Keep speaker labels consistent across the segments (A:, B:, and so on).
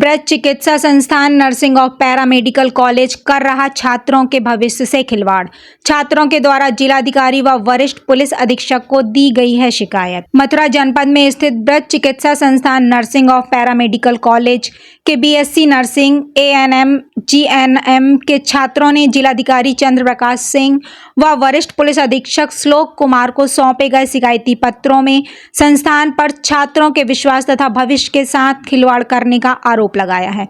A: ब्रज चिकित्सा संस्थान नर्सिंग और पैरामेडिकल कॉलेज कर रहा छात्रों के भविष्य से खिलवाड़। छात्रों के द्वारा जिलाधिकारी व वरिष्ठ पुलिस अधीक्षक को दी गई है शिकायत। मथुरा जनपद में स्थित ब्रज चिकित्सा संस्थान नर्सिंग और पैरामेडिकल कॉलेज के बीएससी नर्सिंग, एएनएम, जीएनएम के छात्रों ने जिलाधिकारी चंद्र प्रकाश सिंह व वरिष्ठ पुलिस अधीक्षक श्लोक कुमार को सौंपे गए शिकायती पत्रों में संस्थान पर छात्रों के विश्वास तथा भविष्य के साथ खिलवाड़ करने का आरोप लगाया है।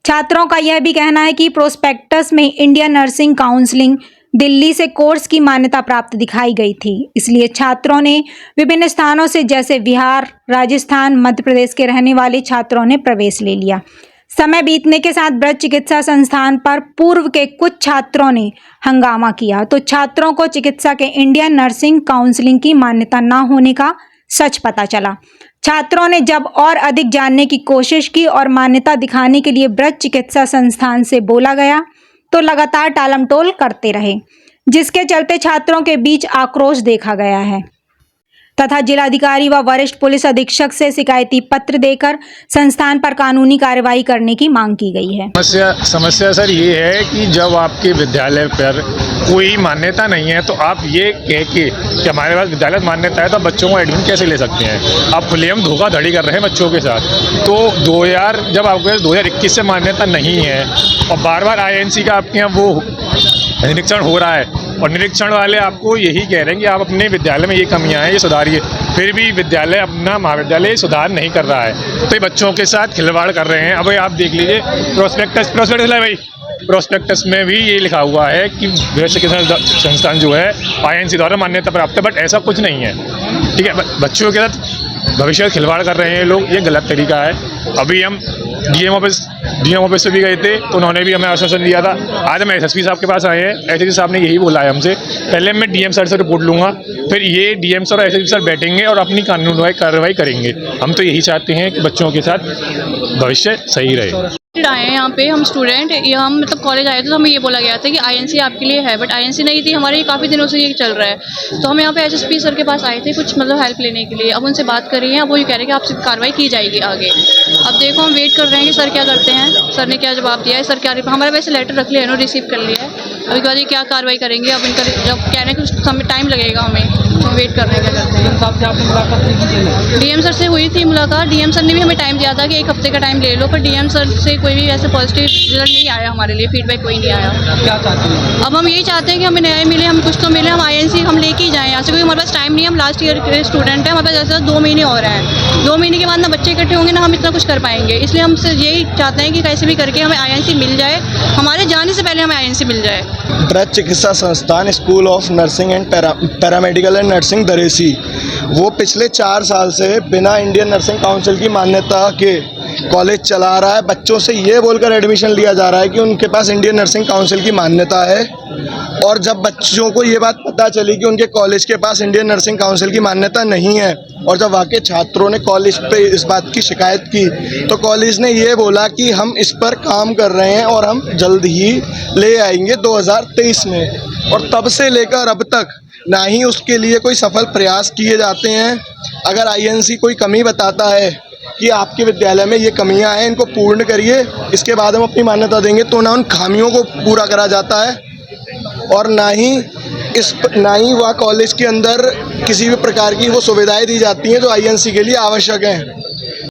A: छात्रों का यह भी कहना है कि प्रोस्पेक्टस में इंडियन नर्सिंग काउंसिल दिल्ली से कोर्स की मान्यता प्राप्त दिखाई गई थी, इसलिए छात्रों ने विभिन्न स्थानों से जैसे बिहार, राजस्थान, मध्य प्रदेश के रहने वाले छात्रों ने प्रवेश ले लिया। समय बीतने के साथ ब्रज चिकित्सा संस्थान पर पूर्व के कुछ छात्रों ने हंगामा किया तो छात्रों को चिकित्सा के इंडियन नर्सिंग काउंसिल की मान्यता न होने का सच पता चला। छात्रों ने जब और अधिक जानने की कोशिश की और मान्यता दिखाने के लिए ब्रज चिकित्सा संस्थान से बोला गया तो लगातार टालमटोल करते रहे, जिसके चलते छात्रों के बीच आक्रोश देखा गया है तथा जिलाधिकारी व वरिष्ठ पुलिस अधीक्षक से शिकायती पत्र देकर संस्थान पर कानूनी कार्रवाई करने की मांग की गई है।
B: समस्या सर ये है कि जब आपके विद्यालय पर कोई मान्यता नहीं है तो आप ये कह के कि हमारे पास विद्यालय मान्यता है तो बच्चों को एडमिशन कैसे ले सकते हैं? आप खुलेआम धोखाधड़ी कर रहे हैं बच्चों के साथ। तो जब आपके पास 2021 से मान्यता नहीं है और बार बार INC का आपके यहाँ वो निरीक्षण हो रहा है और निरीक्षण वाले आपको यही कह रहे हैं कि आप अपने विद्यालय में ये कमियां हैं, ये सुधारिए, फिर भी विद्यालय अपना महाविद्यालय सुधार नहीं कर रहा है तो ये बच्चों के साथ खिलवाड़ कर रहे हैं। अब आप देख लीजिए प्रोस्पेक्टस में भी ये लिखा हुआ है कि ब्रज चिकित्सा संस्थान जो है INC द्वारा मान्यता प्राप्त है, बट ऐसा कुछ नहीं है। ठीक है, बच्चों के साथ भविष्य में खिलवाड़ कर रहे हैं लोग, ये गलत तरीका है। अभी हम डीएम ऑफिस से भी गए थे तो उन्होंने भी हमें आश्वासन दिया था। आज हम SSP साहब के पास आए हैं, SSP साहब ने यही बोला है हमसे, पहले मैं DM सर से रिपोर्ट लूँगा, फिर ये DM सर और SSP सर बैठेंगे और अपनी कानूनी कार्रवाई करेंगे। हम तो यही चाहते हैं कि बच्चों के साथ भविष्य सही रहे।
C: आए हैं यहाँ पे हम स्टूडेंट, या हम मतलब कॉलेज आए थे तो हमें ये बोला गया था कि INC आपके लिए है, बट INC नहीं थी हमारे, काफ़ी दिनों से ये चल रहा है। तो हम यहाँ पे SSP सर के पास आए थे कुछ मतलब हेल्प लेने के लिए। अब उनसे बात कर रही हैं, अब वो ये कह रहे हैं कि आपसे कार्रवाई की जाएगी आगे। अब देखो हम वेट कर रहे हैं कि सर क्या करते हैं, सर ने क्या जवाब दिया है, सर क्या हमारा वैसे लेटर रख लिया है, रिसीव कर लिया है। अभी बाद ये क्या कार्रवाई करेंगे, अब इनका जब कह रहे हैं कि समय टाइम लगेगा हमें, तो वेट कर रहे हैं क्या करते हैं। DM सर से हुई थी मुलाकात, DM सर ने भी हमें टाइम दिया था कि 1 हफ्ते का टाइम ले लो, पर DM सर से कोई भी ऐसे पॉजिटिव रिजल्ट नहीं आया, हमारे लिए फीडबैक कोई नहीं आया। क्या चाहते हैं? अब हम यही चाहते हैं कि हमें न्याय मिले, हम कुछ तो मिले, हम INC हम लेके ही जाएँ यहाँ से, क्योंकि हमारे पास टाइम नहीं है। हम लास्ट ईयर के स्टूडेंट हैं, हमारे पास ऐसा 2 महीने और हैं। 2 महीने के बाद ना बच्चे इकट्ठे होंगे ना हम इतना कुछ कर पाएंगे, इसलिए हम यही चाहते हैं कि कैसे भी करके हमें INC मिल जाए, हमारे जाने से पहले हमें INC मिल जाए।
D: ब्रज चिकित्सा संस्थान school of nursing and paramedical and nursing Daresi, वो पिछले 4 साल से बिना इंडियन नर्सिंग काउंसिल की मान्यता के कॉलेज चला रहा है। बच्चों से ये बोलकर एडमिशन लिया जा रहा है कि उनके पास इंडियन नर्सिंग काउंसिल की मान्यता है, और जब बच्चों को ये बात पता चली कि उनके कॉलेज के पास इंडियन नर्सिंग काउंसिल की मान्यता नहीं है, और जब वाकई छात्रों ने कॉलेज पे इस बात की शिकायत की तो कॉलेज ने ये बोला कि हम इस पर काम कर रहे हैं और हम जल्द ही ले आएंगे 2023 में। और तब से लेकर अब तक ना ही उसके लिए कोई सफल प्रयास किए जाते हैं। अगर INC कोई कमी बताता है कि आपके विद्यालय में ये कमियां हैं, इनको पूर्ण करिए, इसके बाद हम अपनी मान्यता देंगे, तो ना उन खामियों को पूरा करा जाता है और ना ही वह कॉलेज के अंदर किसी भी प्रकार की वो सुविधाएं दी जाती हैं जो INC के लिए आवश्यक हैं।